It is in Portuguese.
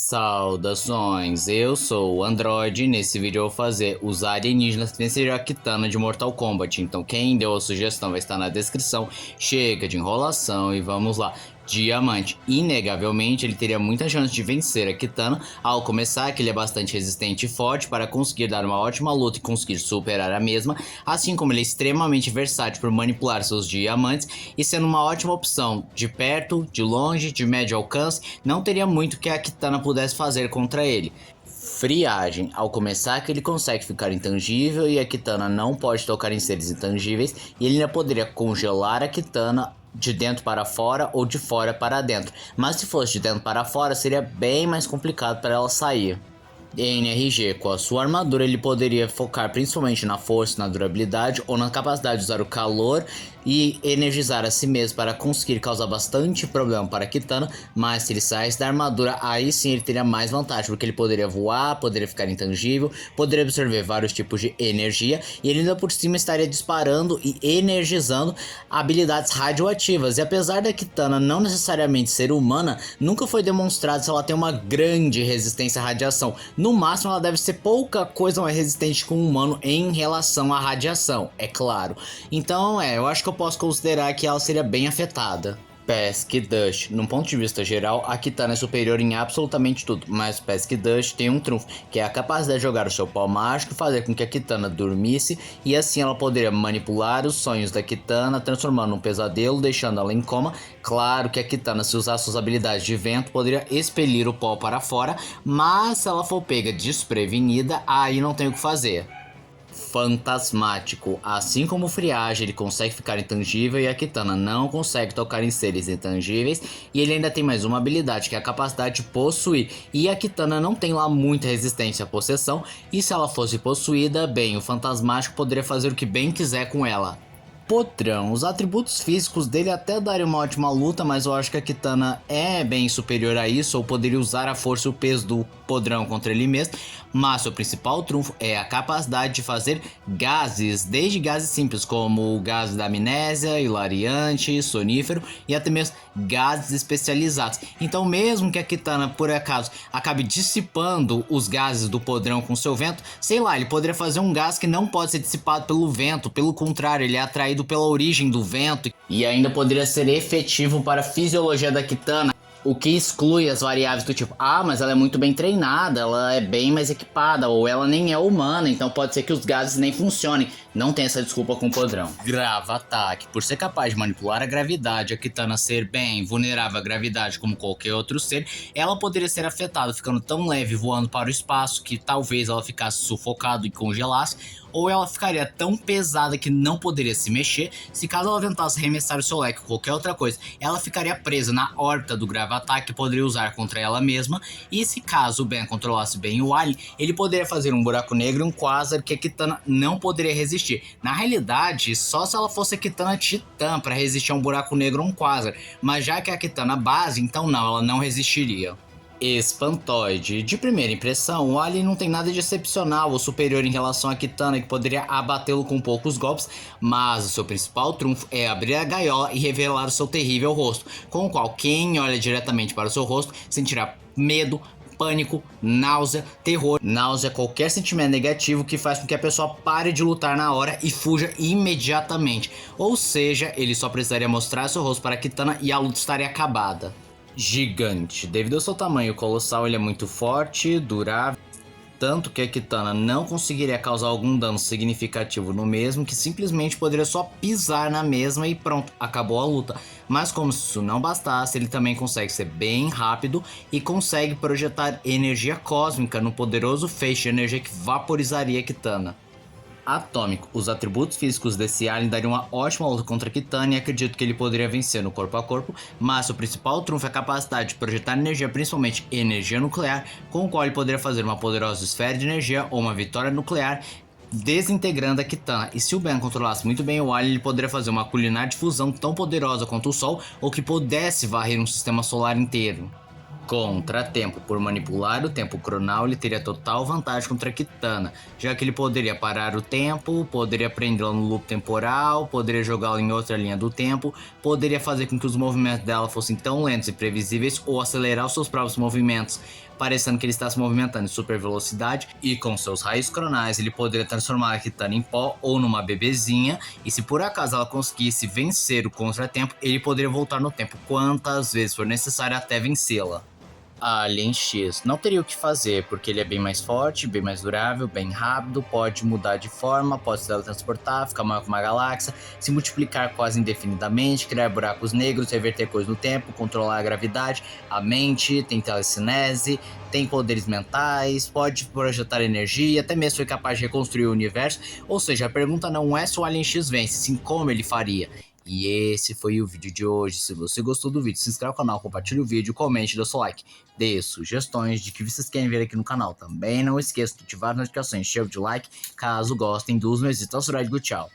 Saudações, eu sou o Android e nesse vídeo eu vou fazer os alienígenas que venceram a Kitana de Mortal Kombat. Então quem deu a sugestão vai estar na descrição. Chega de enrolação e vamos lá. Diamante, inegavelmente ele teria muita chance de vencer a Kitana ao começar que ele é bastante resistente e forte para conseguir dar uma ótima luta e conseguir superar a mesma, assim como ele é extremamente versátil por manipular seus diamantes e sendo uma ótima opção de perto, de longe, de médio alcance, não teria muito que a Kitana pudesse fazer contra ele. Friagem, ao começar que ele consegue ficar intangível e a Kitana não pode tocar em seres intangíveis e ele ainda poderia congelar a Kitana de dentro para fora ou de fora para dentro, mas se fosse de dentro para fora seria bem mais complicado para ela sair. NRG, com a sua armadura ele poderia focar principalmente na força, na durabilidade ou na capacidade de usar o calor e energizar a si mesmo para conseguir causar bastante problema para a Kitana, mas se ele saísse da armadura aí sim ele teria mais vantagem, porque ele poderia voar, poderia ficar intangível, poderia absorver vários tipos de energia e ele ainda por cima estaria disparando e energizando habilidades radioativas. E apesar da Kitana não necessariamente ser humana, nunca foi demonstrado se ela tem uma grande resistência à radiação. No máximo ela deve ser pouca coisa mais resistente que um humano em relação à radiação, é claro. Então eu acho que eu posso considerar que ela seria bem afetada. Pesky Dust. Num ponto de vista geral, a Kitana é superior em absolutamente tudo, mas Pesky Dust tem um trunfo, que é a capacidade de jogar o seu pau mágico e fazer com que a Kitana dormisse, e assim ela poderia manipular os sonhos da Kitana, transformando um pesadelo, deixando ela em coma. Claro que a Kitana, se usar suas habilidades de vento, poderia expelir o pó para fora, mas se ela for pega desprevenida, aí não tem o que fazer. Fantasmático, assim como o Friagem ele consegue ficar intangível e a Kitana não consegue tocar em seres intangíveis, e ele ainda tem mais uma habilidade que é a capacidade de possuir, e a Kitana não tem lá muita resistência à possessão, e se ela fosse possuída, bem, o Fantasmático poderia fazer o que bem quiser com ela. Podrão, os atributos físicos dele até dariam uma ótima luta, mas eu acho que a Kitana é bem superior a isso, ou poderia usar a força e o peso do Podrão contra ele mesmo, mas seu principal trunfo é a capacidade de fazer gases, desde gases simples como o gás da amnésia, hilariante, sonífero e até mesmo gases especializados. Então mesmo que a Kitana por acaso acabe dissipando os gases do Podrão com seu vento, sei lá, ele poderia fazer um gás que não pode ser dissipado pelo vento, pelo contrário, ele é atraído pela origem do vento e ainda poderia ser efetivo para a fisiologia da Kitana. O que exclui as variáveis do tipo, mas ela é muito bem treinada, ela é bem mais equipada, ou ela nem é humana, então pode ser que os gases nem funcionem. Não tem essa desculpa com o Podrão. Grava ataque. Por ser capaz de manipular a gravidade, a Kitana ser bem vulnerável à gravidade como qualquer outro ser, ela poderia ser afetada ficando tão leve voando para o espaço que talvez ela ficasse sufocada e congelasse, ou ela ficaria tão pesada que não poderia se mexer. Se caso ela tentasse arremessar o seu leque ou qualquer outra coisa, ela ficaria presa na órbita do grava-ataque que poderia usar contra ela mesma. E se caso o Ben controlasse bem o Alien, ele poderia fazer um buraco negro e um quasar que a Kitana não poderia resistir. Na realidade, só se ela fosse a Kitana Titã para resistir a um buraco negro ou um quasar, mas já que é a Kitana base, então não, ela não resistiria. Espantoide. De primeira impressão, o Alien não tem nada de excepcional ou superior em relação a Kitana, que poderia abatê-lo com poucos golpes, mas o seu principal trunfo é abrir a gaiola e revelar o seu terrível rosto, com o qual quem olha diretamente para o seu rosto sentirá medo, pânico, náusea, terror. Náusea é qualquer sentimento negativo que faz com que a pessoa pare de lutar na hora e fuja imediatamente, ou seja, ele só precisaria mostrar seu rosto para a Kitana e a luta estaria acabada. Gigante. Devido ao seu tamanho colossal, ele é muito forte, durável, tanto que a Kitana não conseguiria causar algum dano significativo no mesmo, que simplesmente poderia só pisar na mesma e pronto, acabou a luta. Mas como se isso não bastasse, ele também consegue ser bem rápido e consegue projetar energia cósmica no poderoso feixe de energia que vaporizaria a Kitana. Atômico. Os atributos físicos desse alien dariam uma ótima luta contra a Kitana e acredito que ele poderia vencer no corpo a corpo, mas o principal trunfo é a capacidade de projetar energia, principalmente energia nuclear, com o qual ele poderia fazer uma poderosa esfera de energia ou uma vitória nuclear, desintegrando a Kitana. E se o Ben controlasse muito bem o alien, ele poderia fazer uma culinária de fusão tão poderosa quanto o Sol, ou que pudesse varrer um sistema solar inteiro. Contratempo. Por manipular o tempo cronal, ele teria total vantagem contra a Kitana, já que ele poderia parar o tempo, poderia prendê-la no loop temporal, poderia jogá-la em outra linha do tempo, poderia fazer com que os movimentos dela fossem tão lentos e previsíveis ou acelerar os seus próprios movimentos. parecendo que ele está se movimentando em super velocidade, e com seus raios cronais ele poderia transformar a Kitana em pó ou numa bebezinha, e se por acaso ela conseguisse vencer o contratempo, ele poderia voltar no tempo quantas vezes for necessário até vencê-la. Alien X não teria o que fazer, porque ele é bem mais forte, bem mais durável, bem rápido, pode mudar de forma, pode se teletransportar, ficar maior que uma galáxia, se multiplicar quase indefinidamente, criar buracos negros, reverter coisas no tempo, controlar a gravidade, a mente, tem telecinese, tem poderes mentais, pode projetar energia, até mesmo foi capaz de reconstruir o universo. Ou seja, a pergunta não é se o Alien X vence, sim como ele faria. E esse foi o vídeo de hoje. Se você gostou do vídeo, se inscreve no canal, compartilhe o vídeo, comente, dê seu like. Dê sugestões de que vocês querem ver aqui no canal. Também não esqueça de ativar as notificações, cheio de like, caso gostem dos meus vídeos. Tchau.